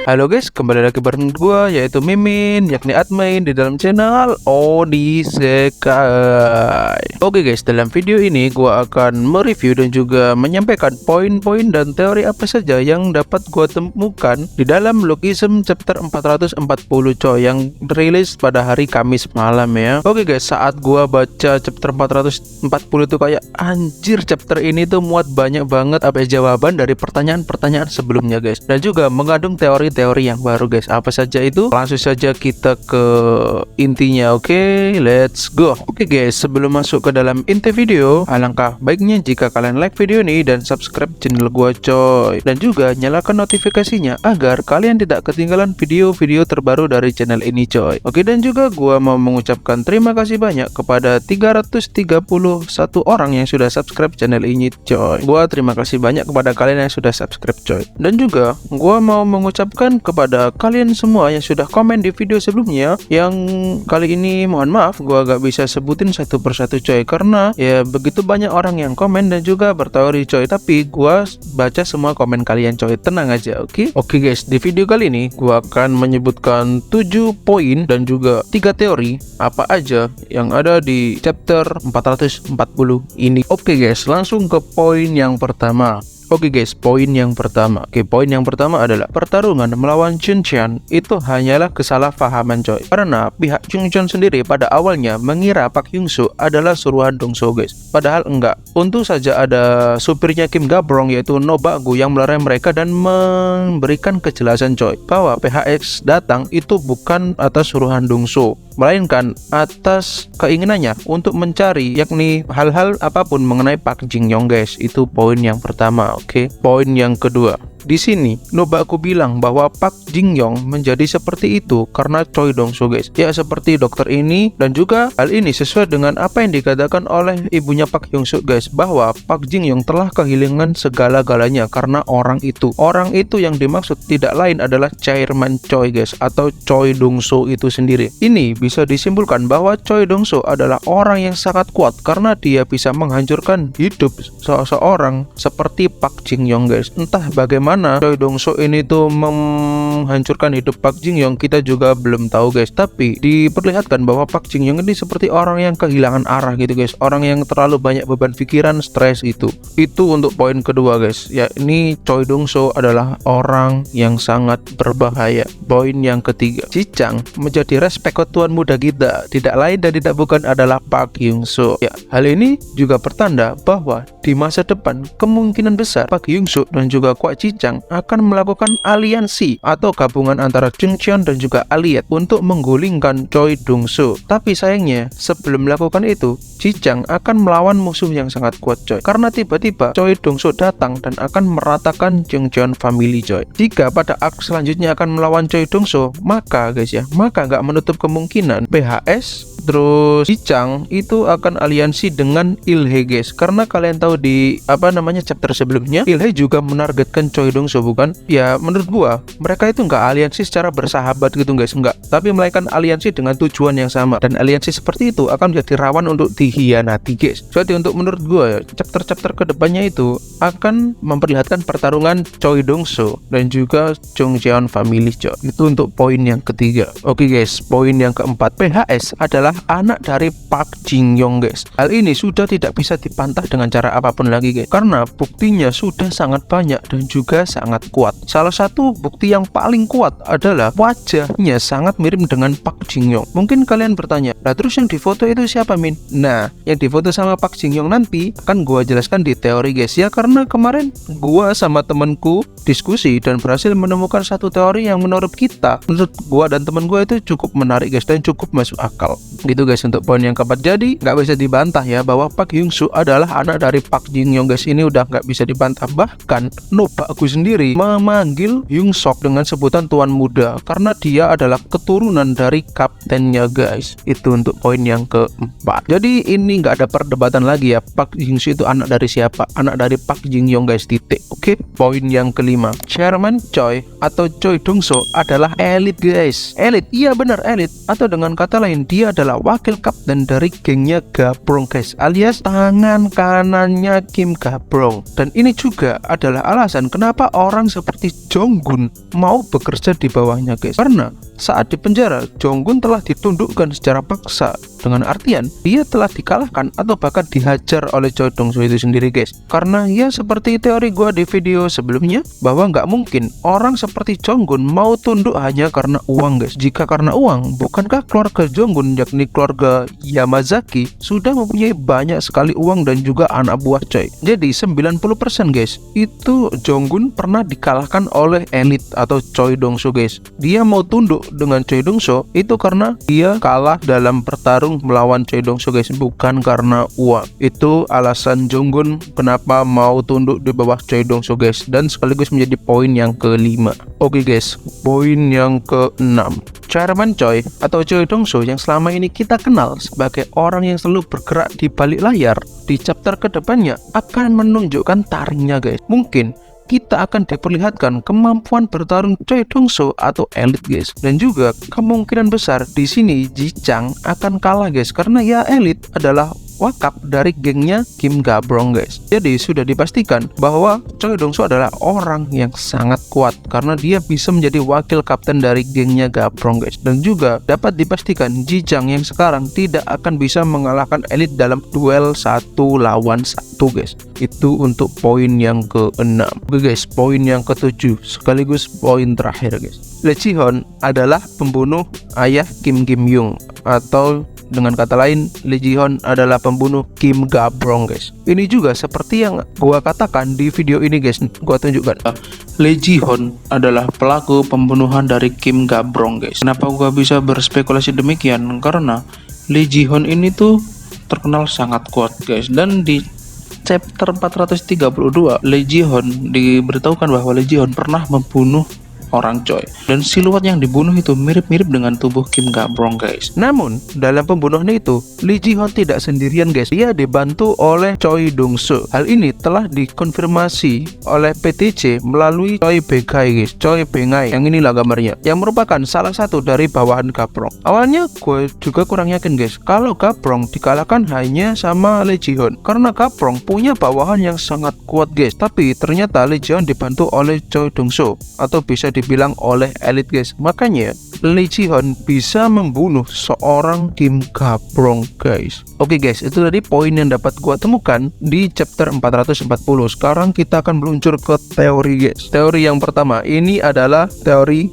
Halo guys, kembali lagi bareng gua yaitu Mimin, yakni admin di dalam channel Odisekai. Oke guys, dalam video ini gua akan mereview dan juga menyampaikan poin-poin dan teori apa saja yang dapat gua temukan di dalam Logism chapter 440 coy yang rilis pada hari Kamis malam ya. Oke guys, saat gua baca chapter 440 tuh kayak anjir, chapter ini tuh muat banyak banget jawaban dari pertanyaan-pertanyaan sebelumnya guys, dan juga mengandung teori yang baru guys. Apa saja itu? Langsung saja kita ke intinya. Oke, let's go. Oke guys, sebelum masuk ke dalam inti video, alangkah baiknya jika kalian like video ini dan subscribe channel gua coy, dan juga nyalakan notifikasinya agar kalian tidak ketinggalan video-video terbaru dari channel ini coy. Oke, dan juga gua mau mengucapkan terima kasih banyak kepada 331 orang yang sudah subscribe channel ini coy. Gua terima kasih banyak kepada kalian yang sudah subscribe coy. Dan juga gua mau mengucapkan kepada kalian semua yang sudah komen di video sebelumnya, yang kali ini mohon maaf gua gak bisa sebutin satu persatu coy, karena ya begitu banyak orang yang komen dan juga berteori coy, tapi gua baca semua komen kalian coy, tenang aja. Oke guys, di video kali ini gua akan menyebutkan 7 poin dan juga 3 teori apa aja yang ada di chapter 440 ini. Oke guys, langsung ke poin yang pertama. Oke guys, poin yang pertama. Poin yang pertama adalah pertarungan melawan Chuncheon itu hanyalah kesalahpahaman coy. Karena pihak Chuncheon sendiri pada awalnya mengira Pak Hyung-soo adalah suruhan Dong-soo guys. Padahal enggak. Untung saja ada supirnya Kim Ga-brong yaitu No-bagu yang melerai mereka dan memberikan kejelasan coy bahwa PHX datang itu bukan atas suruhan Dong-soo, melainkan atas keinginannya untuk mencari yakni hal-hal apapun mengenai Pak Jin-young guys. Itu poin yang pertama. Oke, poin yang kedua. Di sini No-bagu bilang bahwa Pak Jin-young menjadi seperti itu karena Choi Dong-soo guys. Ya seperti dokter ini, dan juga hal ini sesuai dengan apa yang dikatakan oleh ibunya Pak Hyung-soo guys, bahwa Pak Jin-young telah kehilangan segala-galanya karena orang itu. Orang itu yang dimaksud tidak lain adalah Chairman Choi guys, atau Choi Dong-soo itu sendiri. Ini bisa disimpulkan bahwa Choi Dong-soo adalah orang yang sangat kuat karena dia bisa menghancurkan hidup seseorang seperti Pak Jin-young guys. Entah bagaimana Choi Dong-soo ini tuh menghancurkan hidup Pak Jin-young, kita juga belum tahu guys, tapi diperlihatkan bahwa Pak Jin-young ini seperti orang yang kehilangan arah gitu guys, orang yang terlalu banyak beban pikiran, stres itu untuk poin kedua guys. Ya, ini Choi Dong-soo adalah orang yang sangat berbahaya. Poin yang ketiga, Ji-chang menjadi respek ke tuan muda kita, tidak lain dan tidak bukan adalah Pak Hyung-soo. Ya, hal ini juga pertanda bahwa di masa depan kemungkinan besar Pak Hyung-soo dan juga Kwak Ji-chang akan melakukan aliansi atau gabungan antara Chuncheon dan juga Allied untuk menggulingkan Choi Dong-soo. Tapi sayangnya sebelum melakukan itu, Ji-chang akan melawan musuh yang sangat kuat coy, karena tiba-tiba Choi Dong-soo datang dan akan meratakan Chuncheon family coy. Jika pada arc selanjutnya akan melawan Choi Dong-soo, maka guys ya, maka nggak menutup kemungkinan PHS terus Ji-chang itu akan aliansi dengan Ilhe guys, karena kalian tahu di chapter sebelumnya Ilhe juga menargetkan Choi Dong-soo bukan? Ya menurut gua mereka itu nggak aliansi secara bersahabat gitu guys, enggak, tapi melainkan aliansi dengan tujuan yang sama, dan aliansi seperti itu akan menjadi rawan untuk dihianati guys. Jadi untuk menurut gua ya, chapter-chapter kedepannya itu akan memperlihatkan pertarungan Choi Dong-soo dan juga Chuncheon family coy. Itu untuk poin yang ketiga. Oke guys, poin yang keempat, PHS adalah anak dari Pak Jin-young guys. Hal ini sudah tidak bisa dibantah dengan cara apapun lagi guys, karena buktinya sudah sangat banyak dan juga sangat kuat. Salah satu bukti yang paling kuat adalah wajahnya sangat mirip dengan Pak Jin-young. Mungkin kalian bertanya, lah terus yang difoto itu siapa Min? Nah, yang difoto sama Pak Jin-young nanti akan gua jelaskan di teori guys ya, karena kemarin gua sama temenku diskusi dan berhasil menemukan satu teori yang menurut gua dan temen gua itu cukup menarik guys, dan cukup masuk akal gitu guys. Untuk poin yang keempat, jadi nggak bisa dibantah ya bahwa Pak Hyung-soo adalah anak dari Pak Jin-young guys. Ini udah nggak bisa dibantah. Bahkan No-bagu sendiri memanggil Hyung-sok dengan sebutan tuan muda karena dia adalah keturunan dari kaptennya guys. Itu Itu untuk poin yang keempat. Jadi ini nggak ada perdebatan lagi ya, Park Jin-soo itu anak dari siapa? Anak dari Park Jin-young guys, titik. Oke, poin yang kelima, Chairman Choi atau Choi Dong-soo adalah elit guys. Elit, iya benar elit. Atau dengan kata lain, dia adalah wakil kapten dari gengnya Gabrong guys, alias tangan kanannya Kim Gabrong. Dan ini juga adalah alasan kenapa orang seperti Jonggun mau bekerja di bawahnya guys. Karena saat di penjara, Jonggun telah ditundukkan secara paksa. Dengan artian, dia telah dikalahkan atau bahkan dihajar oleh Choi Dong-soo itu sendiri guys. Karena ya seperti teori gua di video sebelumnya, bahwa nggak mungkin orang seperti Jonggun mau tunduk hanya karena uang guys. Jika karena uang, bukankah keluarga Jonggun, yakni keluarga Yamazaki, sudah mempunyai banyak sekali uang dan juga anak buah Choi. Jadi 90% guys, itu Jonggun pernah dikalahkan oleh elit atau Choi Dong-soo guys. Dia mau tunduk dengan Choi Dong-soo itu karena dia kalah dalam bertarung melawan Choi Dong-soo guys, bukan karena uang. Itu alasan Jonggun kenapa mau tunduk di bawah Choi Dong-soo guys, dan sekaligus menjadi poin yang kelima. Oke guys, poin yang keenam, Chairman Choi atau Choi Dong-soo yang selama ini kita kenal sebagai orang yang selalu bergerak di balik layar, di chapter kedepannya akan menunjukkan taringnya guys. Mungkin kita akan diperlihatkan kemampuan bertarung Choi Dong-soo atau elit guys, dan juga kemungkinan besar di sini Ji Chang akan kalah guys, karena ya elit adalah wakaf dari gengnya Kim Gabrong guys. Jadi sudah dipastikan bahwa Choi Dong-soo adalah orang yang sangat kuat karena dia bisa menjadi wakil kapten dari gengnya Gabrong guys, dan juga dapat dipastikan Ji Chang yang sekarang tidak akan bisa mengalahkan elit dalam duel 1 lawan 1 guys. Itu untuk poin yang keenam. Oke guys, poin yang ketujuh sekaligus poin terakhir guys, Lee Ji-hoon adalah pembunuh ayah Kim Kim-young, atau dengan kata lain, Lee Ji-hoon adalah pembunuh Kim Gabrong guys. Ini juga seperti yang gua katakan di video ini guys, gua tunjukkan. Lee Ji-hoon adalah pelaku pembunuhan dari Kim Gabrong guys. Kenapa gua bisa berspekulasi demikian? Karena Lee Ji-hoon ini tuh terkenal sangat kuat guys, dan di chapter 432 Lee Ji-hoon diberitahukan bahwa Lee Ji-hoon pernah membunuh orang Choi, dan siluet yang dibunuh itu mirip-mirip dengan tubuh Kim Gabrong guys. Namun dalam pembunuhan itu Lee Ji-hoon tidak sendirian guys, dia dibantu oleh Choi Dong-soo. Hal ini telah dikonfirmasi oleh PTC melalui Choi Begai guys, Choi Begai yang inilah gambarnya, yang merupakan salah satu dari bawahan Gabrong. Awalnya gue juga kurang yakin guys kalau Gabrong dikalahkan hanya sama Lee Ji-hoon, karena Gabrong punya bawahan yang sangat kuat guys. Tapi ternyata Lee Ji-hoon dibantu oleh Choi Dong-soo, atau bisa dibilang oleh elit guys. Makanya Lee Ji-hoon bisa membunuh seorang Kim Gabrong guys. Oke guys, itu tadi poin yang dapat gua temukan di chapter 440. Sekarang kita akan meluncur ke teori guys. Teori yang pertama ini adalah teori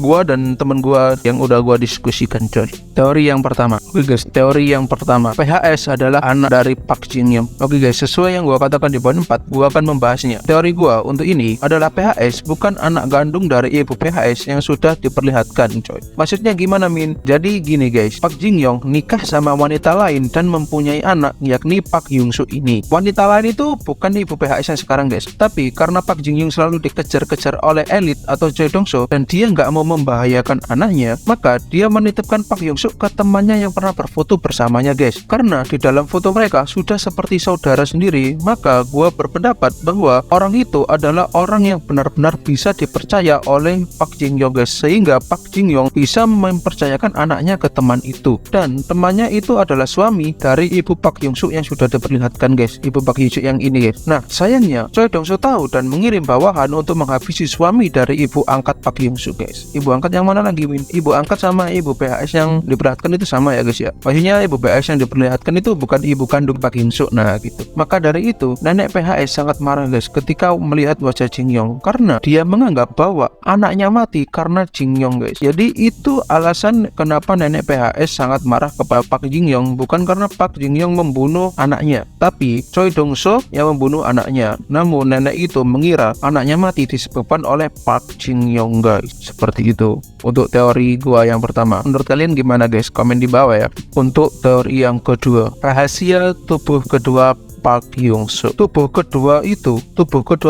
gua dan temen gua yang udah gua diskusikan coy. Teori yang pertama. Oke guys, teori yang pertama, PHS adalah anak dari Park Jin-young. Oke guys, sesuai yang gua katakan di poin 4, gua akan membahasnya. Teori gua untuk ini adalah PHS bukan anak gandung dari ibu PHS yang sudah diperlihatkan coy. Maksudnya gimana Min? Jadi gini guys, Park Jin-young nikah sama wanita lain dan mempunyai anak, yakni Park Hyung-soo ini. Wanita lain itu bukan ibu PHS yang sekarang guys, tapi karena Park Jin-young selalu dikejar-kejar oleh elit atau Choi Dong-soo dan dia nggak mau membahayakan anaknya, maka dia menitipkan Park Hyung-soo ke temannya yang pernah berfoto bersamanya guys. Karena di dalam foto mereka sudah seperti saudara sendiri, maka gua berpendapat bahwa orang itu adalah orang yang benar-benar bisa dipercaya oleh Park Jin-young guys, sehingga Park Jin-young bisa mempercayakan anaknya ke teman itu, dan temannya itu adalah suami dari ibu Park Hyung-soo yang sudah diperlihatkan guys, ibu Park Hyung-soo yang ini guys. Nah sayangnya Choi Dong-soo tahu dan mengirim bawahan untuk menghabisi suami dari ibu angkat Park Hyung-soo guys. Ibu angkat yang mana lagi Win? Ibu angkat sama ibu PHS yang diperlihatkan itu sama ya guys ya. Maksudnya ibu PHS yang diperlihatkan itu bukan ibu kandung Park Hyung-soo. Nah gitu. Maka dari itu nenek PHS sangat marah guys ketika melihat wajah Jin-young, karena dia menganggap bahwa anaknya mati karena Jin-young guys. Jadi itu alasan kenapa nenek PHS sangat marah kepada Park Jin-young, bukan karena Park Jin-young membunuh anaknya, tapi Choi Dong-soo yang membunuh anaknya. Namun nenek itu mengira anaknya mati disebabkan oleh Park Jin-young guys. Seperti itu untuk teori gua yang pertama. Menurut kalian gimana guys? Komen di bawah ya. Untuk teori yang kedua, rahasia tubuh kedua Park Hyung-suk. Tubuh kedua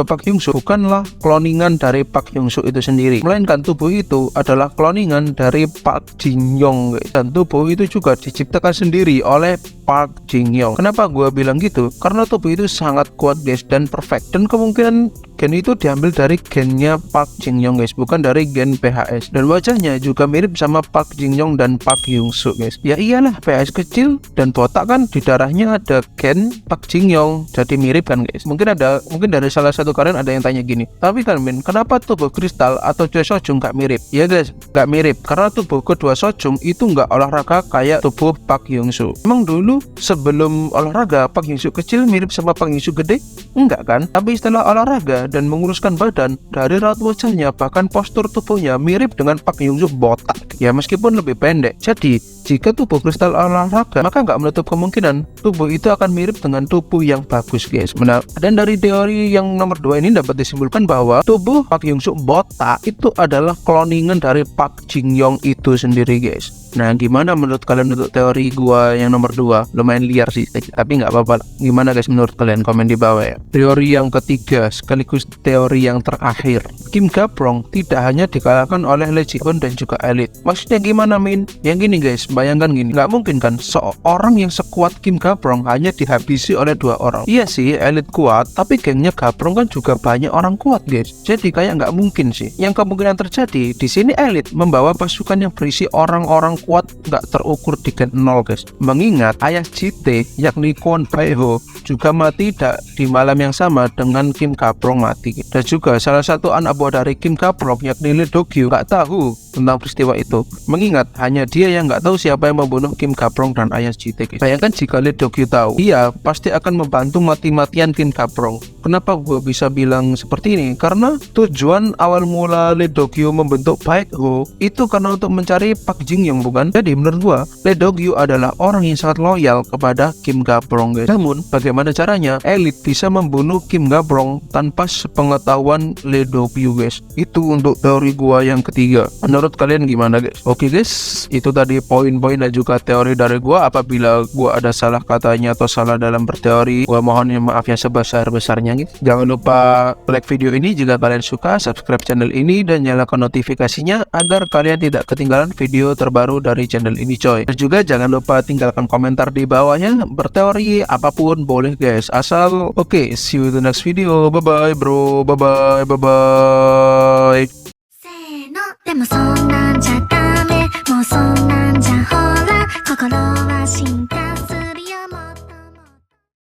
Park Hyung-suk bukanlah kloningan dari Park Hyung-suk itu sendiri, melainkan tubuh itu adalah kloningan dari Park Jin-young, dan tubuh itu juga diciptakan sendiri oleh Park Jin-young. Kenapa gua bilang gitu? Karena tubuh itu sangat kuat guys dan perfect, dan kemungkinan gen itu diambil dari gennya Park Jin-young guys, bukan dari gen PHS. Dan wajahnya juga mirip sama Park Jin-young dan Park Hyung-suk guys. Ya iyalah, PHS kecil dan botak kan, di darahnya ada gen Park Jin-young, jadi mirip kan guys. Mungkin dari salah satu kalian ada yang tanya gini, tapi kan Min, kenapa tubuh Kristal atau Choi Sojung gak mirip? Ya guys, gak mirip karena tubuh kedua Sojung itu gak olahraga kayak tubuh Park Hyung-suk. Emang dulu sebelum olahraga Park Hyung-suk kecil mirip sama Park Hyung-suk gede? Enggak kan? Tapi setelah olahraga dan menguruskan badan, dari raut wajahnya bahkan postur tubuhnya mirip dengan Park Hyung-suk botak, ya meskipun lebih pendek. Jadi jika tubuh Kristal olahraga, maka nggak menutup kemungkinan tubuh itu akan mirip dengan tubuh yang bagus guys. Benar. Dan dari teori yang nomor 2 ini dapat disimpulkan bahwa tubuh Park Hyung-suk botak itu adalah kloningan dari Park Jin-young itu sendiri guys. Nah, gimana menurut kalian untuk teori gua yang nomor 2? Lumayan liar sih, tapi nggak apa-apa. Gimana guys menurut kalian? Komen di bawah ya. Teori yang ketiga sekaligus teori yang terakhir, Kim Ga-prong tidak hanya dikalahkan oleh Lee Ji-hoon dan juga Elite. Maksudnya gimana Min? Yang gini guys, bayangkan gini, nggak mungkin kan seorang yang sekuat Kim Ga-prong hanya dihabisi oleh 2 orang. Iya sih, Elite kuat, tapi gengnya Ga-prong kan juga banyak orang kuat guys. Jadi kayak nggak mungkin sih. Yang kemungkinan terjadi di sini Elite membawa pasukan yang berisi orang-orang kuat nggak terukur di gen 0 guys. Mengingat ayah JT yakni Kwon Bae-ho juga mati di malam yang sama dengan Kim Ga-prong mati. Dan juga salah satu anak buah dari Kim Ga-prong yakni Lee Do-gyu nggak tahu tentang peristiwa itu, mengingat hanya dia yang nggak tahu siapa yang membunuh Kim Ga-prong dan ayah JT guys. Bayangkan jika Lee Do-gyu tahu, dia pasti akan membantu mati-matian Kim Ga-prong. Kenapa gue bisa bilang seperti ini? Karena tujuan awal mula Lee Do-gyu membentuk Baek-ho itu karena untuk mencari Park Jin-young bukan? Jadi menurut gue, Lee Do-gyu adalah orang yang sangat loyal kepada Kim Ga-prong guys. Namun bagaimana caranya Elite bisa membunuh Kim Ga-prong tanpa sepengetahuan Lee Do-gyu guys? Itu untuk teori gue yang ketiga. Menurut kalian gimana guys? Oke guys, itu tadi poin-poin dan juga teori dari gue. Apabila gue ada salah katanya atau salah dalam berteori, gue mohon maaf yang sebesar-besarnya guys. Jangan lupa like video ini jika kalian suka, subscribe channel ini dan nyalakan notifikasinya agar kalian tidak ketinggalan video terbaru dari channel ini coy. Dan juga jangan lupa tinggalkan komentar di bawahnya, berteori apapun boleh guys, asal oke. See you in the next video. Bye bye bro, bye bye.